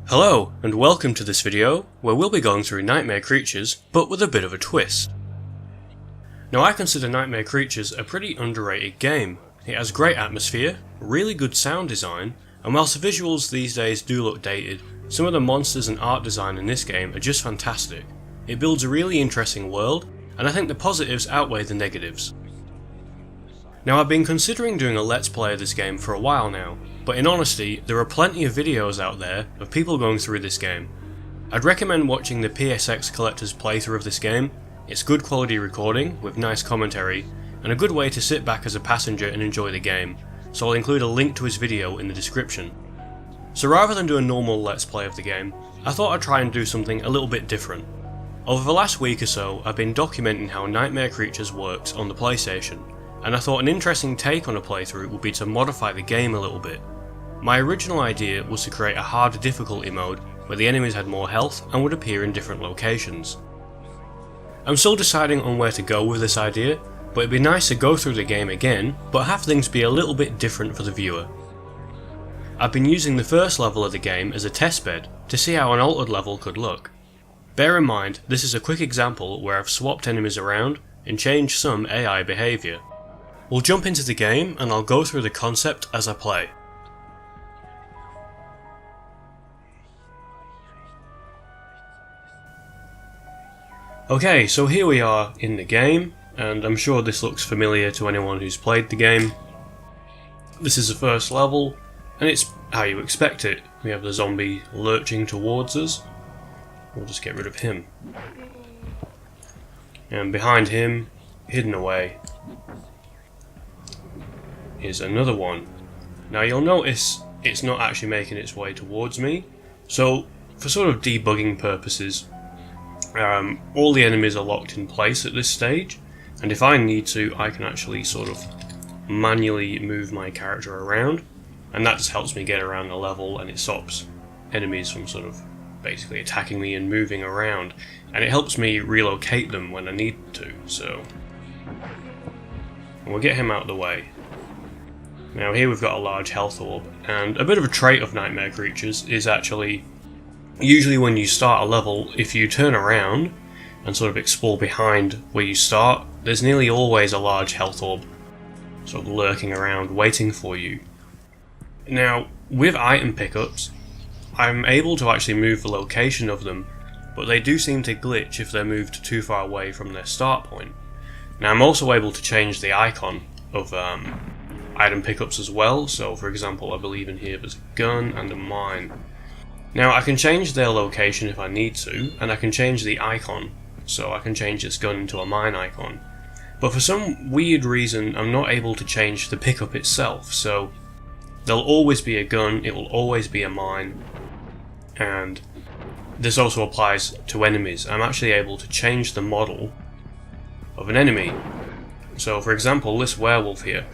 Hello, and welcome to this video, where we'll be going through Nightmare Creatures, but with a bit of a twist. Now I consider Nightmare Creatures a pretty underrated game. It has great atmosphere, really good sound design, and whilst the visuals these days do look dated, some of the monsters and art design in this game are just fantastic. It builds a really interesting world, and I think the positives outweigh the negatives. Now I've been considering doing a let's play of this game for a while now, but in honesty, there are plenty of videos out there of people going through this game. I'd recommend watching the ePSXe collector's playthrough of this game. It's good quality recording, with nice commentary, and a good way to sit back as a passenger and enjoy the game, so I'll include a link to his video in the description. So rather than do a normal let's play of the game, I thought I'd try and do something a little bit different. Over the last week or so, I've been documenting how Nightmare Creatures works on the PlayStation, and I thought an interesting take on a playthrough would be to modify the game a little bit. My original idea was to create a harder difficulty mode where the enemies had more health and would appear in different locations. I'm still deciding on where to go with this idea, but it'd be nice to go through the game again, but have things be a little bit different for the viewer. I've been using the first level of the game as a testbed to see how an altered level could look. Bear in mind, this is a quick example where I've swapped enemies around and changed some AI behaviour. We'll jump into the game and I'll go through the concept as I play. Okay, so here we are in the game, and I'm sure this looks familiar to anyone who's played the game. This is the first level, and it's how you expect it. We have the zombie lurching towards us. We'll just get rid of him. And behind him, hidden away, is another one. Now you'll notice it's not actually making its way towards me, so for sort of debugging purposes, all the enemies are locked in place at this stage, and if I need to, I can actually sort of manually move my character around, and that just helps me get around the level, and it stops enemies from sort of basically attacking me and moving around, and it helps me relocate them when I need to, so we'll get him out of the way. Now here we've got a large health orb, and a bit of a trait of Nightmare Creatures is actually, usually when you start a level, if you turn around and sort of explore behind where you start, there's nearly always a large health orb sort of lurking around waiting for you. Now with item pickups, I'm able to actually move the location of them, but they do seem to glitch if they're moved too far away from their start point. Now I'm also able to change the icon of item pickups as well, so for example I believe in here there's a gun and a mine. Now I can change their location if I need to, and I can change the icon, so I can change this gun into a mine icon. But for some weird reason I'm not able to change the pickup itself, so there'll always be a gun, it will always be a mine, and this also applies to enemies. I'm actually able to change the model of an enemy. So for example, this werewolf here,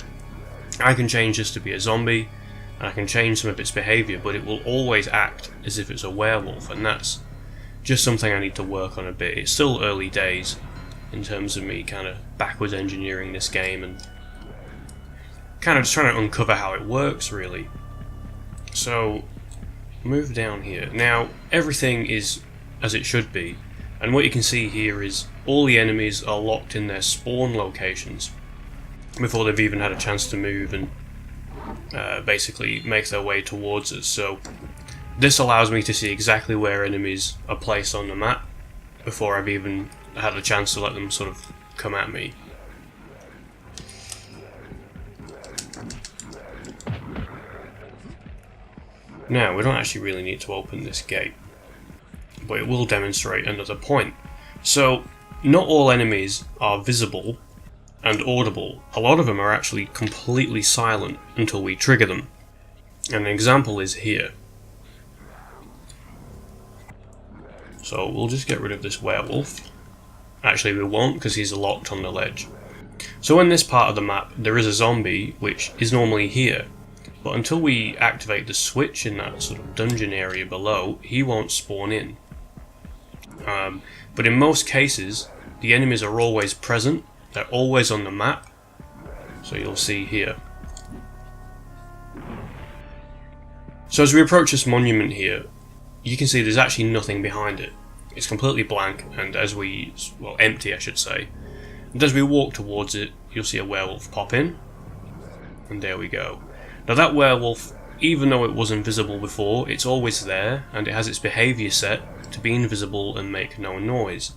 I can change this to be a zombie, and I can change some of its behaviour, but it will always act as if it's a werewolf, and that's just something I need to work on a bit. It's still early days in terms of me kind of backwards engineering this game and kind of just trying to uncover how it works really. So move down here. Now everything is as it should be, and what you can see here is all the enemies are locked in their spawn locations before they've even had a chance to move and basically make their way towards us. So this allows me to see exactly where enemies are placed on the map before I've even had a chance to let them sort of come at me. Now we don't actually really need to open this gate, but it will demonstrate another point. So not all enemies are visible and audible. A lot of them are actually completely silent until we trigger them. And an example is here. So we'll just get rid of this werewolf. Actually we won't, because he's locked on the ledge. So in this part of the map there is a zombie which is normally here, but until we activate the switch in that sort of dungeon area below, he won't spawn in. But in most cases the enemies are always present. They're always on the map, so you'll see here. So as we approach this monument here, you can see there's actually nothing behind it. It's completely blank, and empty I should say. And as we walk towards it, you'll see a werewolf pop in, and there we go. Now that werewolf, even though it was invisible before, it's always there, and it has its behaviour set to be invisible and make no noise.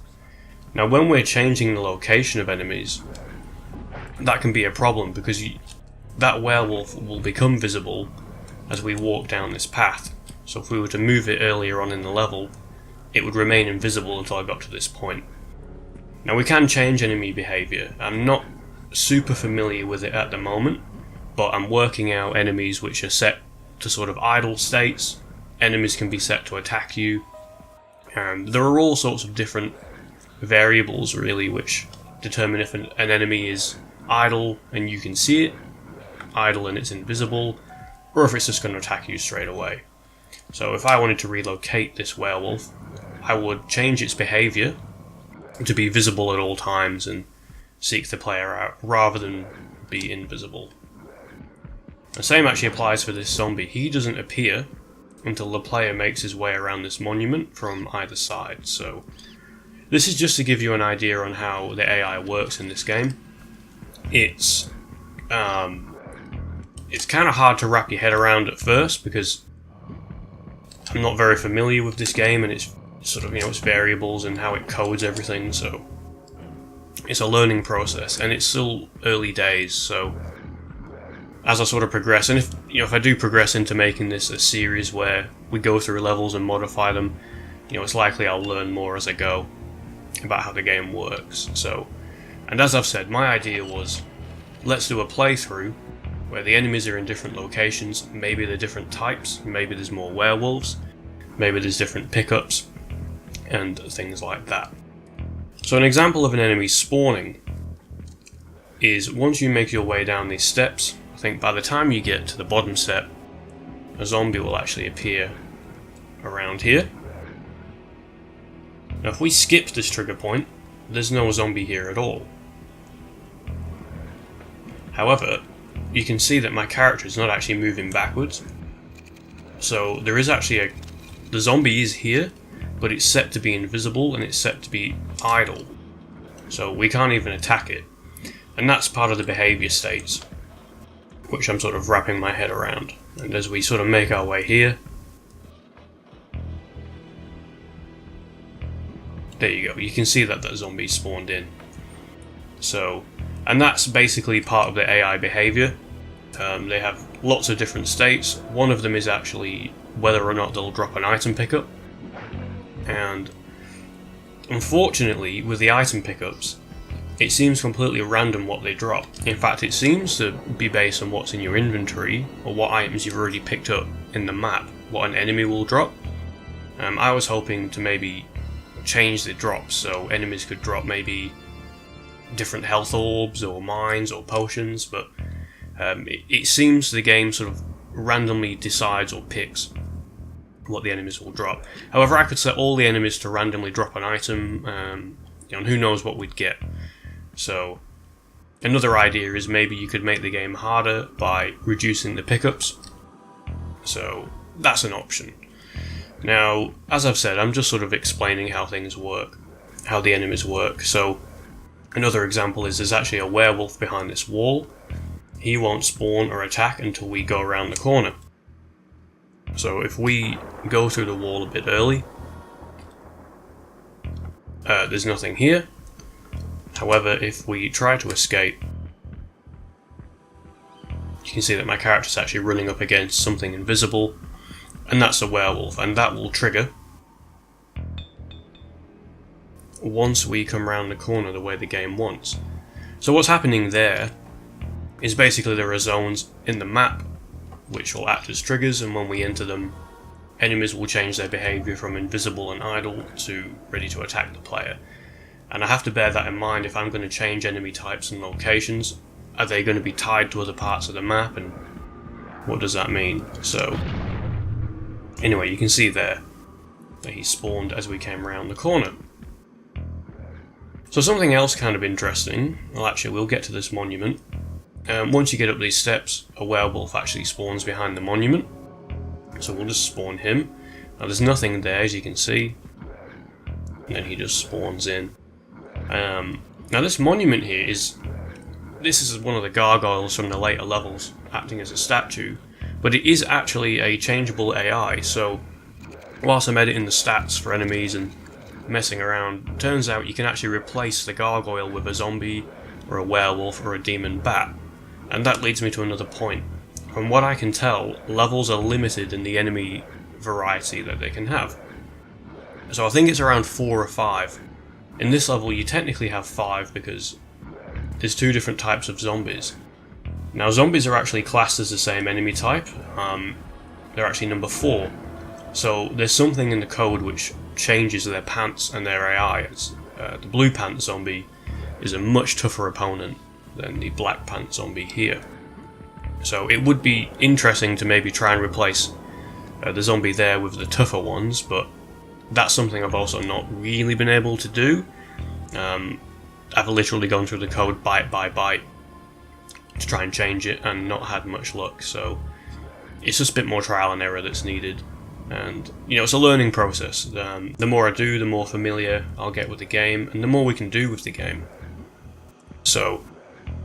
Now when we're changing the location of enemies, that can be a problem, because that werewolf will become visible as we walk down this path. So if we were to move it earlier on in the level, it would remain invisible until I got to this point. Now we can change enemy behaviour. I'm not super familiar with it at the moment, but I'm working out enemies which are set to sort of idle states. Enemies can be set to attack you, and there are all sorts of different variables really which determine if an enemy is idle and you can see it, idle and it's invisible, or if it's just going to attack you straight away. So if I wanted to relocate this werewolf, I would change its behaviour to be visible at all times and seek the player out rather than be invisible. The same actually applies for this zombie. He doesn't appear until the player makes his way around this monument from either side. So this is just to give you an idea on how the AI works in this game. It's kind of hard to wrap your head around at first because I'm not very familiar with this game and its sort of, its variables and how it codes everything, so it's a learning process and it's still early days. So as I sort of progress, and if I do progress into making this a series where we go through levels and modify them, it's likely I'll learn more as I go about how the game works. So, and as I've said, my idea was, let's do a playthrough where the enemies are in different locations, maybe they're different types, maybe there's more werewolves, maybe there's different pickups, and things like that. So an example of an enemy spawning is once you make your way down these steps, I think by the time you get to the bottom step, a zombie will actually appear around here. Now if we skip this trigger point, there's no zombie here at all. However, you can see that my character is not actually moving backwards. So there is actually the zombie is here, but it's set to be invisible and it's set to be idle. So we can't even attack it. And that's part of the behaviour states, which I'm sort of wrapping my head around. And as we sort of make our way here, there you go, you can see that zombie spawned in. So, and that's basically part of the AI behaviour. They have lots of different states. One of them is actually whether or not they'll drop an item pickup. And unfortunately, with the item pickups, it seems completely random what they drop. In fact, it seems to be based on what's in your inventory, or what items you've already picked up in the map, what an enemy will drop. I was hoping to maybe change the drops, so enemies could drop maybe different health orbs, or mines, or potions, but it seems the game sort of randomly decides or picks what the enemies will drop. However, I could set all the enemies to randomly drop an item, and who knows what we'd get. So, another idea is maybe you could make the game harder by reducing the pickups. So, that's an option. Now, as I've said, I'm just sort of explaining how things work, how the enemies work. So, another example is there's actually a werewolf behind this wall. He won't spawn or attack until we go around the corner. So if we go through the wall a bit early, there's nothing here. However, if we try to escape, you can see that my character's actually running up against something invisible, and that's a werewolf, and that will trigger once we come around the corner the way the game wants. So what's happening there is basically there are zones in the map which will act as triggers, and when we enter them, enemies will change their behaviour from invisible and idle to ready to attack the player. And I have to bear that in mind if I'm going to change enemy types and locations. Are they going to be tied to other parts of the map, and what does that mean? So, anyway, you can see there that he spawned as we came around the corner. So something else kind of interesting, well actually we'll get to this monument. Once you get up these steps, a werewolf actually spawns behind the monument. So we'll just spawn him. Now there's nothing there, as you can see, and then he just spawns in. Now this monument here this is one of the gargoyles from the later levels, acting as a statue, but it is actually a changeable AI, so whilst I'm editing the stats for enemies and messing around, turns out you can actually replace the gargoyle with a zombie, or a werewolf, or a demon bat. And that leads me to another point. From what I can tell, levels are limited in the enemy variety that they can have. So I think it's around 4 or 5. In this level you technically have 5 because there's 2 different types of zombies. Now zombies are actually classed as the same enemy type, they're actually number 4. So there's something in the code which changes their pants and their AI. The blue pants zombie is a much tougher opponent than the black pants zombie here. So it would be interesting to maybe try and replace the zombie there with the tougher ones, but that's something I've also not really been able to do. I've literally gone through the code byte by byte to try and change it and not had much luck, so it's just a bit more trial and error that's needed. And it's a learning process. The more I do, the more familiar I'll get with the game, and the more we can do with the game. So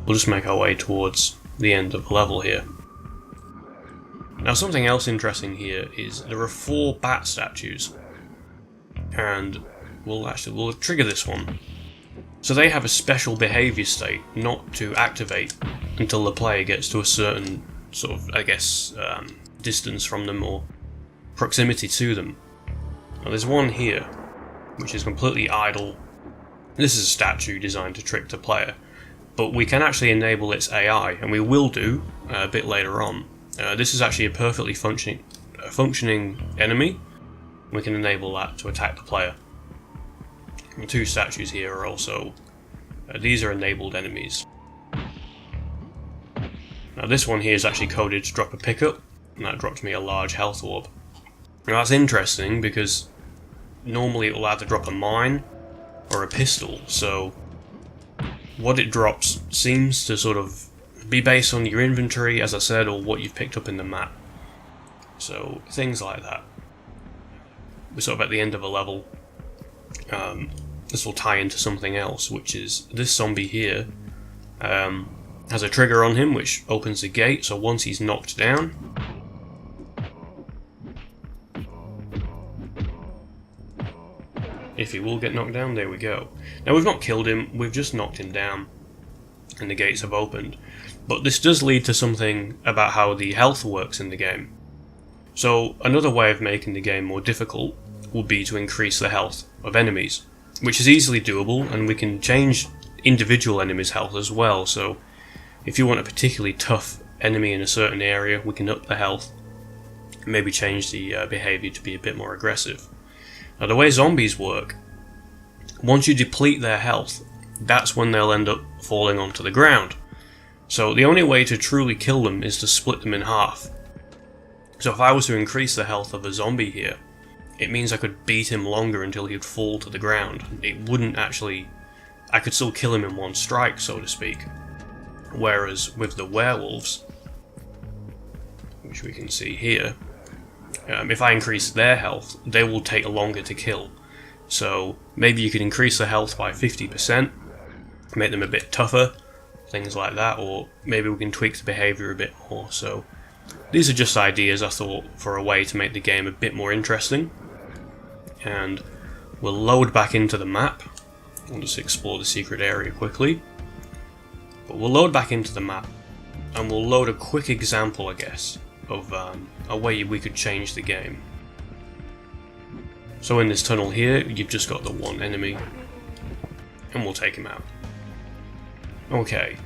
we'll just make our way towards the end of the level here. Now something else interesting here is there are 4 bat statues, and we'll trigger this one. So they have a special behaviour state not to activate until the player gets to a certain sort of, I guess, distance from them or proximity to them. Now there's one here which is completely idle. This is a statue designed to trick the player, but we can actually enable its AI, and we will do a bit later on. This is actually a perfectly functioning enemy. We can enable that to attack the player. The 2 statues here are also these are enabled enemies. Now this one here is actually coded to drop a pickup, and that dropped me a large health orb. Now that's interesting because normally it will either drop a mine or a pistol, so what it drops seems to sort of be based on your inventory, as I said, or what you've picked up in the map. So things like that. We're sort of at the end of a level. This will tie into something else, which is this zombie here has a trigger on him which opens the gate, so once he's knocked down, if he will get knocked down, there we go. Now we've not killed him, we've just knocked him down and the gates have opened. But this does lead to something about how the health works in the game. So another way of making the game more difficult would be to increase the health of enemies, which is easily doable, and we can change individual enemies' health as well. So if you want a particularly tough enemy in a certain area, we can up the health, maybe change the behaviour to be a bit more aggressive. Now the way zombies work, once you deplete their health, that's when they'll end up falling onto the ground. So the only way to truly kill them is to split them in half. So if I was to increase the health of a zombie here, it means I could beat him longer until he'd fall to the ground. It wouldn't actually... I could still kill him in one strike, so to speak. Whereas with the werewolves, which we can see here, if I increase their health, they will take longer to kill. So maybe you could increase the health by 50%, make them a bit tougher, things like that, or maybe we can tweak the behaviour a bit more. So these are just ideas I thought for a way to make the game a bit more interesting. And we'll load back into the map. We'll just explore the secret area quickly. But we'll load back into the map, and we'll load a quick example, I guess, of a way we could change the game. So in this tunnel here, you've just got the one enemy, and we'll take him out. Okay,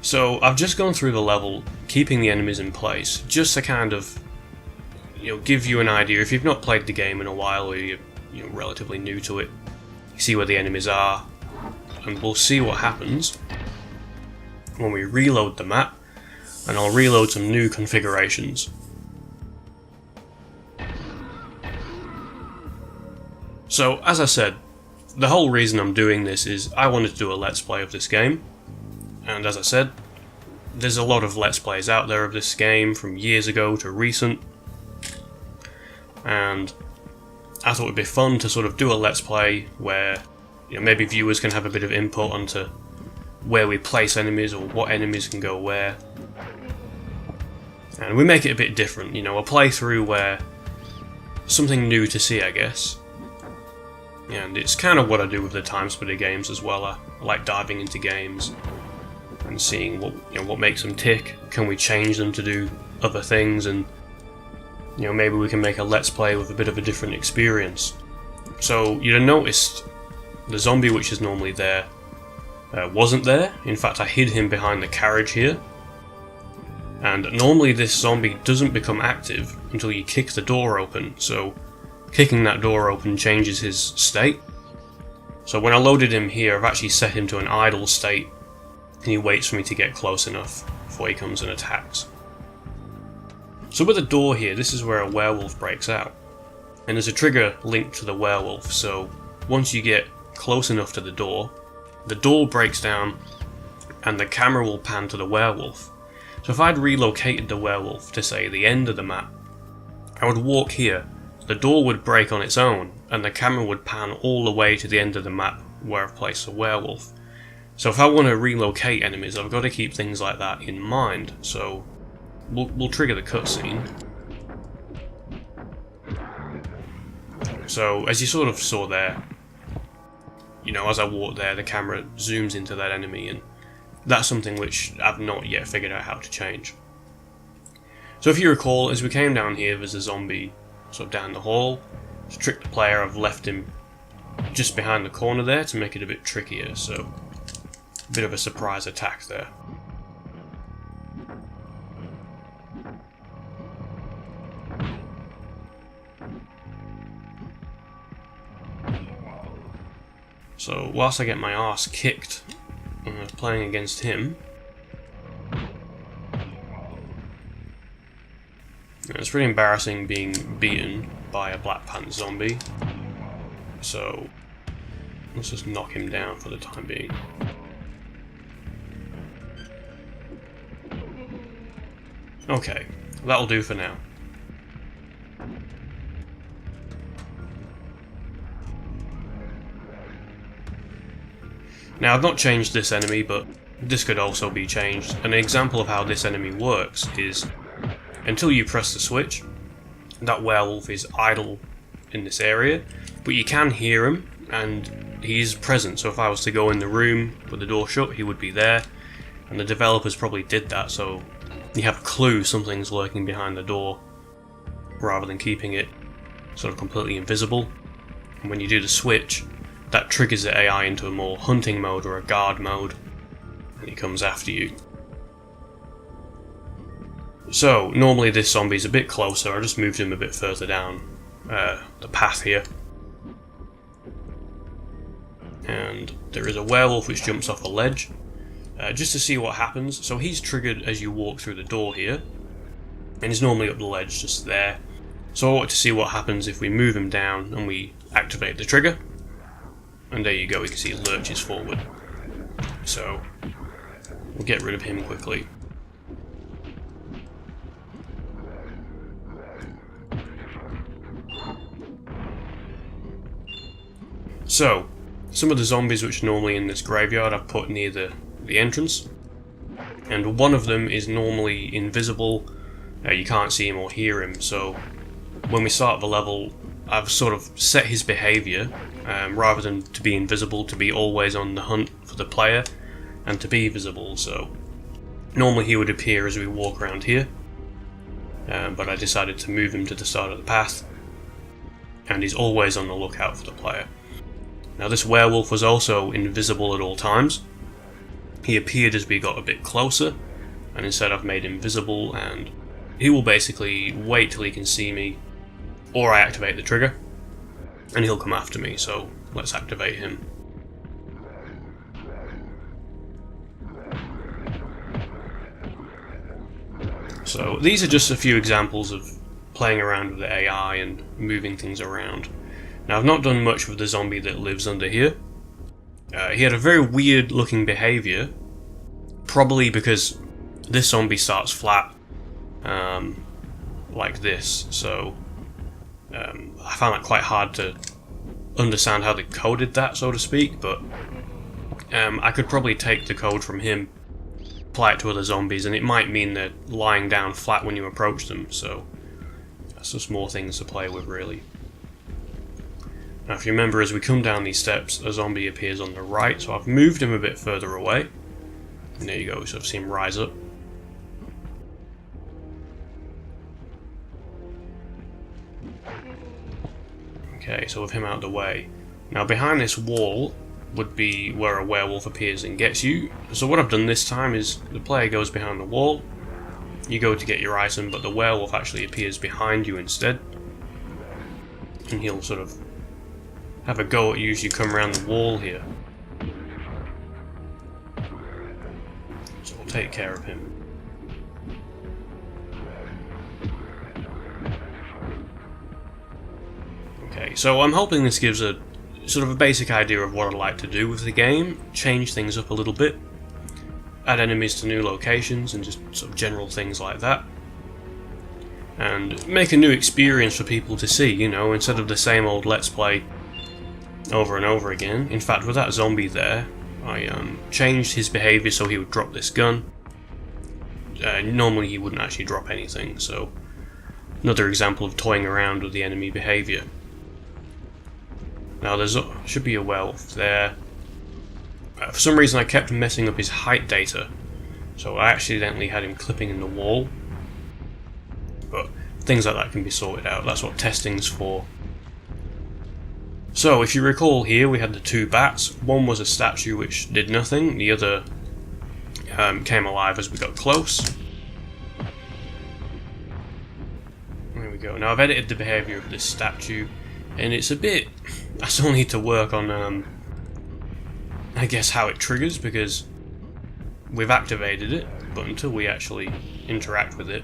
so I've just gone through the level, keeping the enemies in place, just to kind of, give you an idea. If you've not played the game in a while, or you're relatively new to it, you see where the enemies are, and we'll see what happens when we reload the map, and I'll reload some new configurations. So, as I said, the whole reason I'm doing this is I wanted to do a Let's Play of this game, and as I said, there's a lot of Let's Plays out there of this game from years ago to recent, and I thought it'd be fun to sort of do a let's play where maybe viewers can have a bit of input onto where we place enemies or what enemies can go where. And we make it a bit different, a playthrough where something new to see, I guess. And it's kind of what I do with the Time Splitter games as well. I like diving into games and seeing what makes them tick. Can we change them to do other things? And maybe we can make a let's play with a bit of a different experience. So you'd have noticed the zombie, which is normally there, wasn't there. In fact, I hid him behind the carriage here. And normally this zombie doesn't become active until you kick the door open, so kicking that door open changes his state. So when I loaded him here, I've actually set him to an idle state, and he waits for me to get close enough before he comes and attacks. So with the door here, this is where a werewolf breaks out. And there's a trigger linked to the werewolf, so once you get close enough to the door breaks down, and the camera will pan to the werewolf. So if I'd relocated the werewolf to, say, the end of the map, I would walk here, the door would break on its own, and the camera would pan all the way to the end of the map where I've placed the werewolf. So if I want to relocate enemies, I've got to keep things like that in mind. So we'll trigger the cutscene. So as you sort of saw there, as I walk there, the camera zooms into that enemy, and that's something which I've not yet figured out how to change. So if you recall, as we came down here, there's a zombie sort of down the hall. To trick the player, I've left him just behind the corner there to make it a bit trickier, so a bit of a surprise attack there. So whilst I get my arse kicked playing against him, it's pretty embarrassing being beaten by a Black Panther zombie, so let's just knock him down for the time being. Okay, that'll do for now. Now, I've not changed this enemy, but this could also be changed. An example of how this enemy works is, until you press the switch, that werewolf is idle in this area, but you can hear him, and he's present. So if I was to go in the room with the door shut, he would be there, and the developers probably did that, so you have a clue something's lurking behind the door, rather than keeping it sort of completely invisible. And when you do the switch, that triggers the AI into a more hunting mode or a guard mode, and he comes after you. So, normally this zombie's a bit closer. I just moved him a bit further down the path here. And there is a werewolf which jumps off a ledge, just to see what happens. So he's triggered as you walk through the door here, and he's normally up the ledge just there. So I want to see what happens if we move him down and we activate the trigger. And there you go, you can see he lurches forward. So we'll get rid of him quickly. So, some of the zombies which are normally in this graveyard I've put near the entrance. And one of them is normally invisible. You can't see him or hear him, so when we start the level, I've sort of set his behaviour, rather than to be invisible, to be always on the hunt for the player, and to be visible. So normally he would appear as we walk around here, but I decided to move him to the start of the path, and he's always on the lookout for the player. Now this werewolf was also invisible at all times. He appeared as we got a bit closer, and instead I've made him visible, and he will basically wait till he can see me, or I activate the trigger, and he'll come after me, so let's activate him. So these are just a few examples of playing around with the AI and moving things around. Now I've not done much with the zombie that lives under here. He had a very weird looking behaviour, probably because this zombie starts flat, like this, so I found that quite hard to understand how they coded that, so to speak, but I could probably take the code from him, apply it to other zombies, and it might mean they're lying down flat when you approach them, so that's just more things to play with, really. Now, if you remember, as we come down these steps, a zombie appears on the right, so I've moved him a bit further away. And there you go, we sort of see him rise up. Okay, so with him out of the way. Now, behind this wall would be where a werewolf appears and gets you. So what I've done this time is the player goes behind the wall, you go to get your item, but the werewolf actually appears behind you instead. And he'll sort of have a go at you as you come around the wall here. So we'll take care of him. Okay, so I'm hoping this gives a sort of a basic idea of what I'd like to do with the game, change things up a little bit, add enemies to new locations and just sort of general things like that. And make a new experience for people to see, you know, instead of the same old Let's Play over and over again. In fact, with that zombie there, I changed his behaviour so he would drop this gun. Normally he wouldn't actually drop anything, so another example of toying around with the enemy behaviour. Now there should be a werewolf there. For some reason I kept messing up his height data, so I accidentally had him clipping in the wall. But things like that can be sorted out, that's what testing's for. So, if you recall here, we had the two bats. One was a statue which did nothing, the other came alive as we got close. There we go. Now I've edited the behaviour of this statue, and it's a bit... I still need to work on, I guess, how it triggers, because we've activated it, but until we actually interact with it,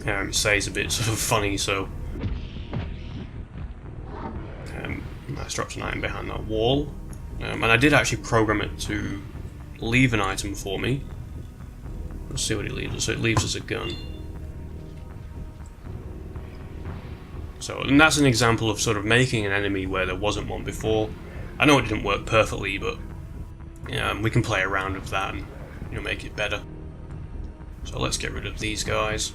it stays a bit sort of funny, so... Let's drop an item behind that wall. And I did actually program it to leave an item for me. Let's see what it leaves us. So it leaves us a gun. So, and that's an example of sort of making an enemy where there wasn't one before. I know it didn't work perfectly, but we can play around with that and, you know, make it better. So let's get rid of these guys.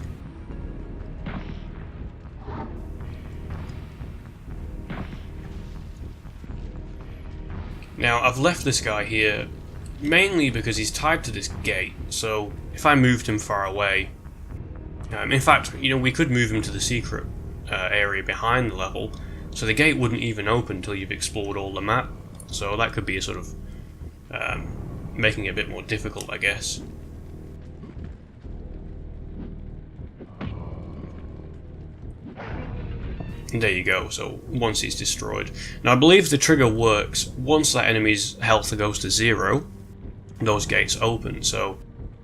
Now, I've left this guy here mainly because he's tied to this gate, so if I moved him far away... in fact, you know, we could move him to the secret area behind the level, so the gate wouldn't even open until you've explored all the map, so that could be a sort of making it a bit more difficult, I guess. And there you go, so once he's destroyed. Now I believe the trigger works once that enemy's health goes to 0, those gates open, so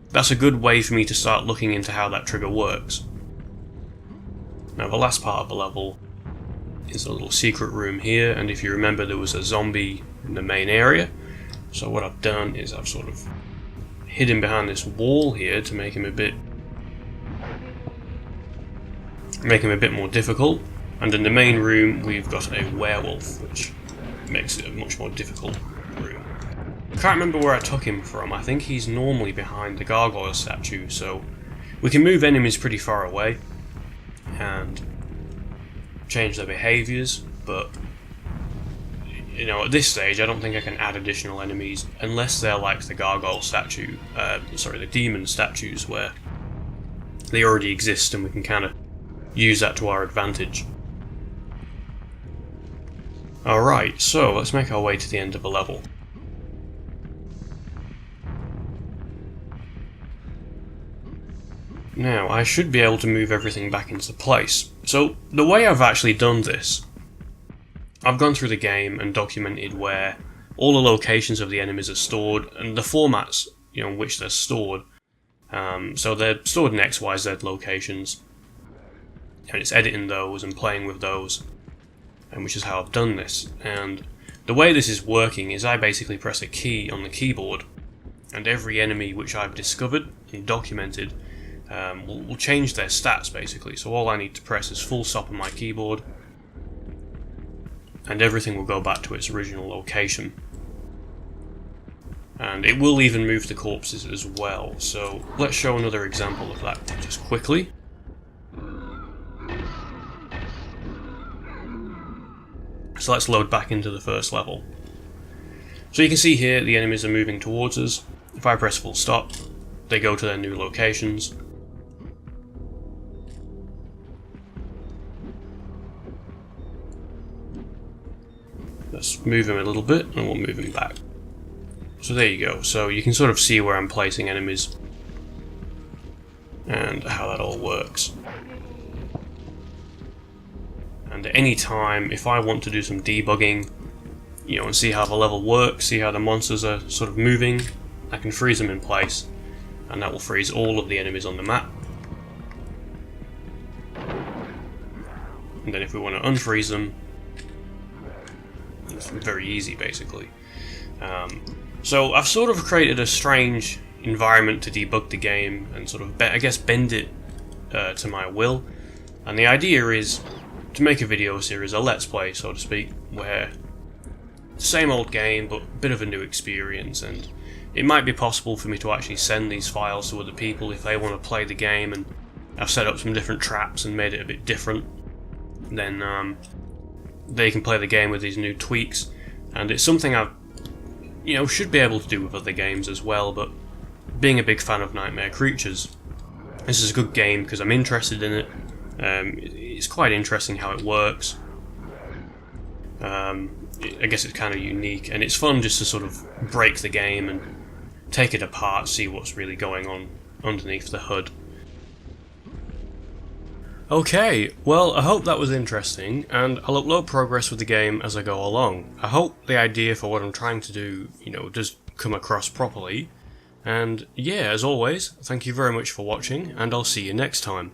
that's a good way for me to start looking into how that trigger works. Now the last part of the level is a little secret room here, and if you remember there was a zombie in the main area, so what I've done is I've sort of hid him behind this wall here to make him a bit more difficult. And in the main room, we've got a werewolf, which makes it a much more difficult room. I can't remember where I took him from. I think he's normally behind the gargoyle statue, so we can move enemies pretty far away and change their behaviours, but you know, at this stage I don't think I can add additional enemies unless they're like the gargoyle statue, the demon statues, where they already exist and we can kind of use that to our advantage. Alright, so let's make our way to the end of the level. Now, I should be able to move everything back into place. So, the way I've actually done this, I've gone through the game and documented where all the locations of the enemies are stored, and the formats, you know, in which they're stored. So they're stored in XYZ locations, and it's editing those and playing with those, and which is how I've done this. And the way this is working is I basically press a key on the keyboard, and every enemy which I've discovered and documented will change their stats basically. So all I need to press is full stop on my keyboard, and everything will go back to its original location. And it will even move the corpses as well. So let's show another example of that just quickly. So let's load back into the first level. So you can see here the enemies are moving towards us. If I press full stop, they go to their new locations. Let's move him a little bit and we'll move him back. So there you go. So you can sort of see where I'm placing enemies and how that all works. And at any time, if I want to do some debugging, you know, and see how the level works, see how the monsters are sort of moving, I can freeze them in place, and that will freeze all of the enemies on the map. And then if we want to unfreeze them, it's very easy basically. So I've sort of created a strange environment to debug the game and sort of, I guess, bend it to my will. And the idea is to make a video series, a let's play so to speak, where same old game but a bit of a new experience, and it might be possible for me to actually send these files to other people if they want to play the game, and I've set up some different traps and made it a bit different. Then they can play the game with these new tweaks, and it's something I should be able to do with other games as well. But being a big fan of Nightmare Creatures, this is a good game because I'm interested in it. It's quite interesting how it works. I guess it's kind of unique, and it's fun just to sort of break the game and take it apart, see what's really going on underneath the hood. Okay, well, I hope that was interesting, and I'll upload progress with the game as I go along. I hope the idea for what I'm trying to do, does come across properly. And yeah, as always, thank you very much for watching, and I'll see you next time.